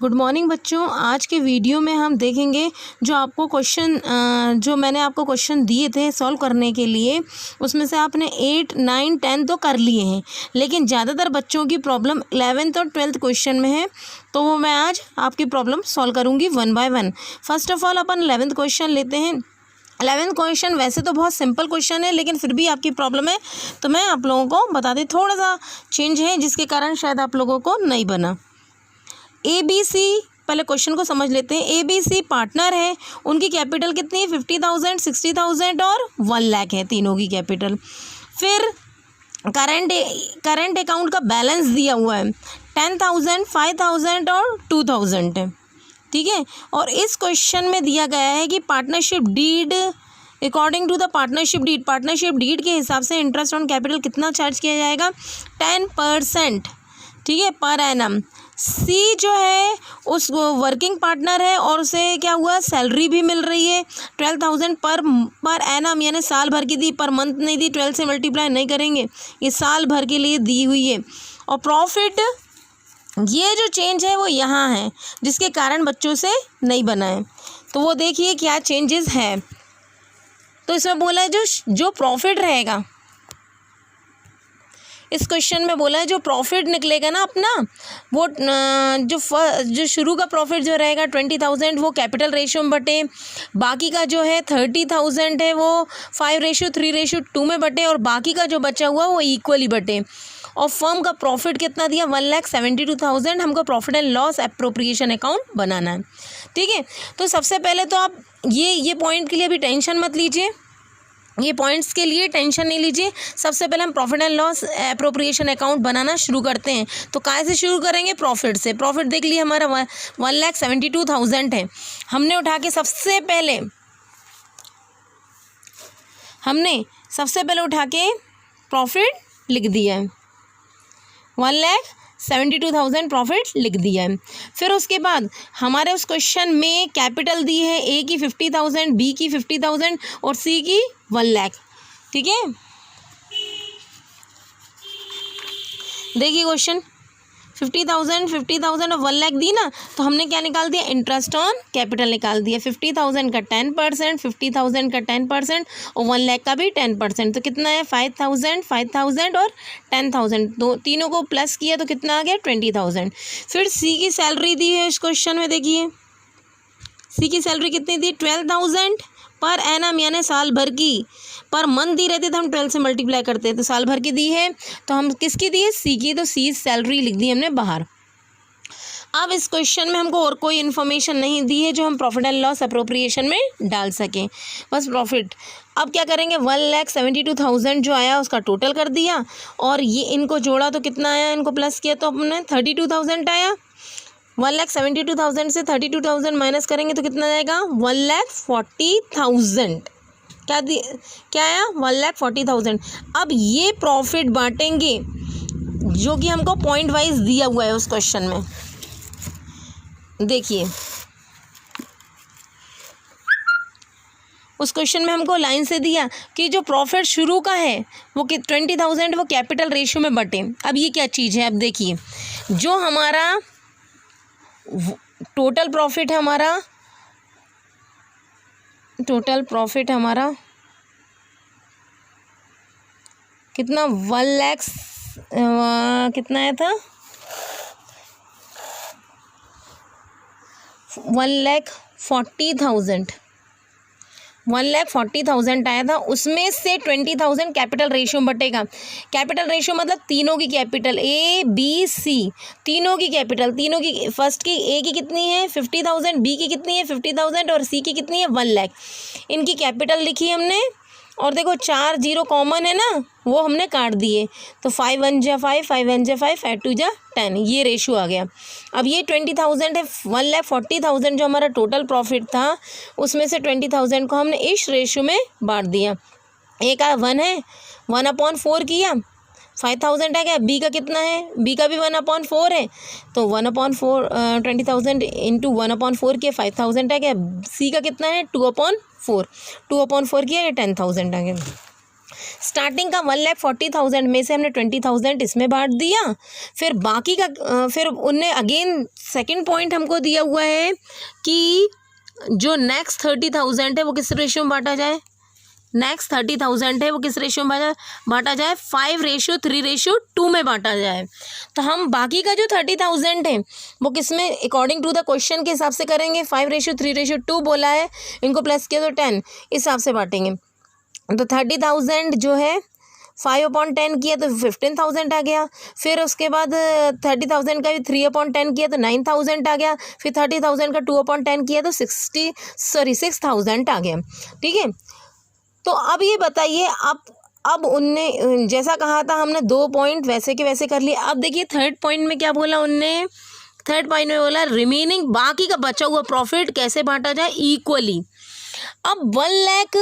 Good morning बच्चों। आज के वीडियो में हम देखेंगे जो मैंने आपको क्वेश्चन दिए थे सॉल्व करने के लिए, उसमें से आपने 8, 9, 10 तो कर लिए हैं, लेकिन ज़्यादातर बच्चों की प्रॉब्लम 11th और 12th क्वेश्चन में है, तो वो मैं आज आपकी प्रॉब्लम सॉल्व करूँगी one by one. First of all upon 11th question लेते हैं। 11th क्वेश्चन वैसे तो बहुत सिंपल क्वेश्चन है, लेकिन फिर भी आपकी प्रॉब्लम है तो मैं आप लोगों को बता दी, थोड़ा सा चेंज है जिसके कारण शायद आप लोगों को नहीं बना। ABC, पहले क्वेश्चन को समझ लेते हैं। ABC पार्टनर है, उनकी कैपिटल कितनी है 50,000, 60,000 और 1 लाख है, तीनों की कैपिटल। फिर करंट अकाउंट का बैलेंस दिया हुआ है 10,000, 5,000 और 2,000 है, ठीक है। और इस क्वेश्चन में दिया गया है कि partnership deed, according to the partnership deed के हिसाब से इंटरेस्ट ऑन कैपिटल कितना चार्ज किया जाएगा 10%, ठीक है, पर एनम। सी जो है उस वर्किंग पार्टनर है और उसे क्या हुआ, सैलरी भी मिल रही है 12,000 पर एनम, यानी साल भर की दी, पर मंथ नहीं दी, 12 से मल्टीप्लाई नहीं करेंगे, ये साल भर के लिए दी हुई है। और प्रॉफिट, ये जो चेंज है वो यहाँ है जिसके कारण बच्चों से नहीं बना है, तो वो देखिए क्या चेंजेस है। तो इसमें बोला है जो प्रॉफिट रहेगा, इस क्वेश्चन में बोला है जो प्रॉफिट निकलेगा ना अपना, वो जो शुरू का प्रॉफिट जो रहेगा 20,000 वो कैपिटल रेशियो में बटे, बाकी का जो है 30,000 है वो 5:3:2 में बटे, और बाकी का जो बचा हुआ वो इक्वली बटे। और फर्म का प्रॉफिट कितना दिया 1,72,000, हमको profit and loss appropriation account बनाना है, ठीक है। तो सबसे पहले तो आप ये पॉइंट के लिए भी टेंशन मत लीजिए, ये पॉइंट्स के लिए टेंशन नहीं लीजिए। सबसे पहले हम profit and loss appropriation account बनाना शुरू करते हैं। तो कहाँ से शुरू करेंगे, प्रॉफिट से। प्रॉफिट देख लिए हमारा 1,72,000 है, हमने उठा के सबसे पहले उठा के प्रॉफिट लिख दिया है, 1,72,000 प्रॉफिट लिख दिया है। फिर उसके बाद हमारे उस क्वेश्चन में कैपिटल दी है ए की 50,000, बी की 50,000 और सी की 1 लाख, ठीक है। देखिए क्वेश्चन 50,000 और 1 लाख दी ना, तो हमने क्या निकाल दिया, इंटरेस्ट ऑन कैपिटल निकाल दिया। 50,000 का 10%, 50,000 का 10% और 1 लाख का भी 10%, तो कितना है 5,000 और 10,000, दो तीनों को प्लस किया तो कितना आ गया 20,000। फिर सी की सैलरी दी है इस क्वेश्चन में, देखिए सी की सैलरी कितनी दी 12,000 पर एनम, यानी साल भर की, पर मंथ दी रहती तो हम 12 से मल्टीप्लाई करते, तो साल भर की दी है, तो हम किसकी दी है, सी की, तो सी सैलरी लिख दी हमने बाहर। अब इस क्वेश्चन में हमको और कोई इन्फॉर्मेशन नहीं दी है जो हम प्रॉफिट एंड लॉस एप्रोप्रिएशन में डाल सकें, बस प्रॉफिट। अब क्या करेंगे, 1,72,000 जो आया उसका टोटल कर दिया, और ये इनको जोड़ा तो कितना आया, इनको प्लस किया तो अपने 32,000 आया। 1,72,000 से 32,000 माइनस करेंगे तो कितना आएगा 1,40,000, क्या आया 1,40,000। अब ये प्रॉफिट बांटेंगे जो कि हमको पॉइंट वाइज दिया हुआ है उस क्वेश्चन में। देखिए उस क्वेश्चन में हमको लाइन से दिया कि जो प्रॉफिट शुरू का है वो 20,000 वो कैपिटल रेशियो में बटे। अब ये क्या चीज़ है, अब देखिए जो हमारा टोटल प्रॉफिट है, हमारा कितना 1 लाख कितना आया था 1,40,000 आया था, उसमें से 20,000 कैपिटल रेशियो में बटेगा। कैपिटल रेशियो मतलब तीनों की कैपिटल, ए बी सी, तीनों की कैपिटल, तीनों की, फर्स्ट की ए की कितनी है 50,000, बी की कितनी है 50,000 और सी की कितनी है 1 लाख। इनकी कैपिटल लिखी हमने, और देखो 4 0 कॉमन है ना, वो हमने काट दिए, तो 5 1 जा 5, 5 1 जा 5, 5 2 जा 10, ये रेशो आ गया। अब ये 20,000 है, 1,40,000 जो हमारा टोटल प्रॉफिट था उसमें से 20,000 को हमने इस रेशो में बांट दिया। ए का 1 है, 1/4 किया, 5,000 आ गया। बी का कितना है, बी का भी 1/4 है, तो 1/4 20,000 इंटू 1/4 किया 5,000 आ गया। सी का कितना है 2/4 किया, ये 10,000 आ गया। स्टार्टिंग का 1,40,000 में से हमने 20,000 इसमें बांट दिया, फिर बाकी का फिर उनने अगेन सेकंड पॉइंट हमको दिया हुआ है कि जो नेक्स्ट 30,000 है वो किस रेशियो में बांटा जाए, नेक्स्ट 30,000 है वो किस रेशियो में बांटा जाए, 5:3:2 में बांटा जाए। तो हम बाकी का जो 30,000 है वो किस में अकॉर्डिंग टू द क्वेश्चन के हिसाब से करेंगे, 5:3:2 बोला है, इनको प्लस किया तो 10 इस हिसाब से बांटेंगे। तो 30,000 जो है 5/10 किया तो 15,000 आ गया, फिर उसके बाद 30,000 का भी 3/10 किया तो 9,000 आ गया, फिर 30,000 का 2/10 किया तो 6,000 आ गया। ठीक है, तो अब ये बताइए, अब उनने जैसा कहा था हमने 2 पॉइंट वैसे के वैसे कर लिए। अब देखिए थर्ड पॉइंट में क्या बोला उनने, थर्ड पॉइंट में बोला रिमेनिंग बाकी का बचा हुआ प्रॉफिट कैसे बांटा जाए, इक्वली। अब 1 लाख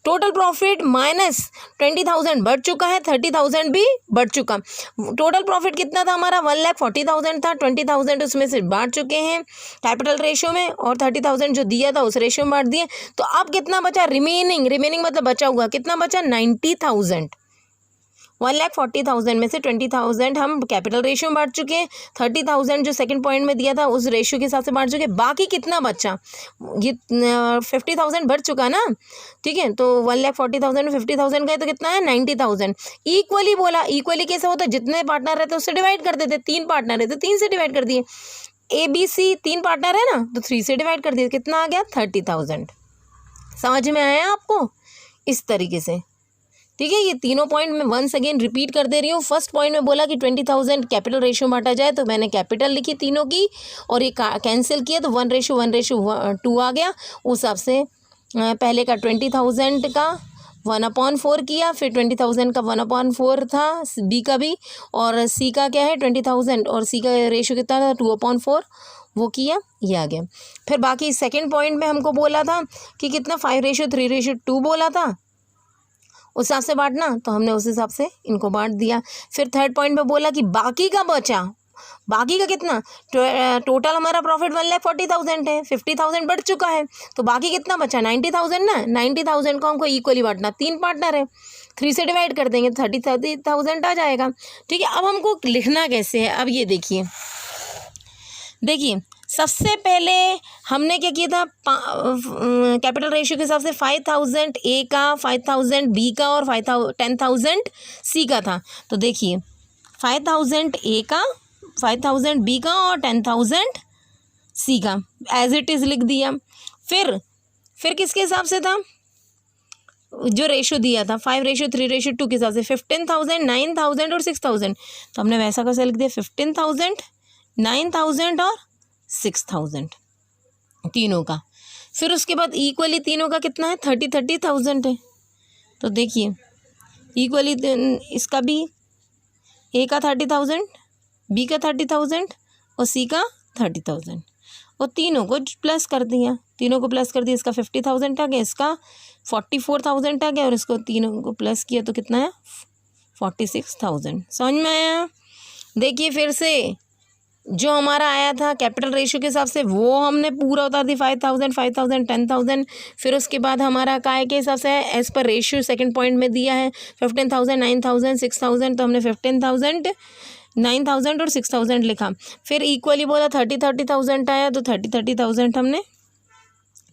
टोटल प्रॉफिट माइनस 20,000 बढ़ चुका है, 30,000 भी बढ़ चुका। टोटल प्रॉफिट कितना था हमारा, 1,40,000 था, 20,000 उसमें से बांट चुके हैं कैपिटल रेशियो में, और 30,000 जो दिया था उस रेशियो में बांट दिए। तो अब कितना बचा, रिमेनिंग मतलब बचा हुआ कितना बचा, 90,000। 1,40,000 में से 20,000 हम कैपिटल रेशियो में बांट चुके हैं, 30,000 जो सेकंड पॉइंट में दिया था उस रेशियो के हिसाब से बांट चुके। बाकी कितना बचा, ये 50,000 बढ़ चुका ना। ठीक है, तो 1,40,000 में 50,000 का है तो कितना है, 90,000। इक्वली बोला, इक्वली कैसे होता है, जितने पार्टनर रहते उससे डिवाइड कर देते, 3 पार्टनर है तो 3 से डिवाइड कर दिए, ABC 3 पार्टनर है ना तो 3 से डिवाइड कर दिए, कितना आ गया, 30,000। समझ में आया आपको, इस तरीके से। ठीक है, ये तीनों पॉइंट मैं वंस अगेन रिपीट कर दे रही हूँ। फर्स्ट पॉइंट में बोला कि 20,000 कैपिटल रेशियो बांटा जाए, तो मैंने कैपिटल लिखी तीनों की, और ये कैंसिल किया तो 1:1:2 आ गया। उस हिसाब से पहले का 20,000 का 1/4 किया, फिर 20,000 का 1/4 था बी का भी, और सी का क्या है 20,000, और सी का रेशियो कितना था 2/4, वो किया, ये आ गया। फिर बाकी सेकेंड पॉइंट में हमको बोला था कि कितना 5:3:2 बोला था, उस हिसाब से बांटना, तो हमने उस हिसाब से इनको बांट दिया। फिर थर्ड पॉइंट में बोला कि बाकी का बचा, बाकी का कितना, टोटल हमारा प्रॉफिट 1,40,000 है, 50,000 बढ़ चुका है, तो बाकी कितना बचा, 90,000 ना। 90,000 को हमको इक्वली बांटना, 3 पार्टनर है, 3 से डिवाइड कर देंगे, 30,000 आ जाएगा। ठीक है, अब हमको लिखना कैसे है, अब ये देखिए सबसे पहले हमने क्या किया था, कैपिटल रेशियो के हिसाब से 5,000 ए का, 5,000 बी का, और 10,000 सी का था। तो देखिए 5,000 ए का, 5,000 बी का, और 10,000 सी का एज इट इज़ लिख दिया। फिर किसके हिसाब से था, जो रेशियो दिया था 5:3:2 के हिसाब से 15,000, 9,000 और 6,000, तो हमने वैसा कैसे लिख दिया, 15,000, 9,000 और 6,000 तीनों का। फिर उसके बाद इक्वली तीनों का कितना है, 30,000 है। तो देखिए इक्वली इसका भी, ए का 30,000, बी का 30,000 और सी का 30,000, और तीनों को प्लस कर दिया, इसका 50,000 आ गया, इसका 44,000 आ गया, और इसको तीनों को प्लस किया तो कितना है, 46,000। समझ में आया। देखिए फिर से जो हमारा आया था कैपिटल रेशियो के हिसाब से वो हमने पूरा उतार दी, 5,000, 5,000, 10,000। फिर उसके बाद हमारा काय के हिसाब से है, as per ratio second point में दिया है 15,000, 9,000, 6,000, तो हमने 15,000, 9,000 और 6,000 लिखा। फिर इक्वली बोला 30,000 आया, तो 30,000 हमने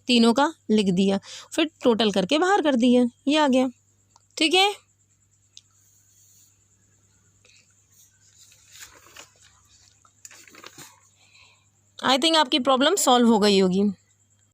तीनों का लिख दिया, फिर टोटल करके बाहर कर दिया, ये आ गया। ठीक है, आई थिंक आपकी प्रॉब्लम सॉल्व हो गई होगी।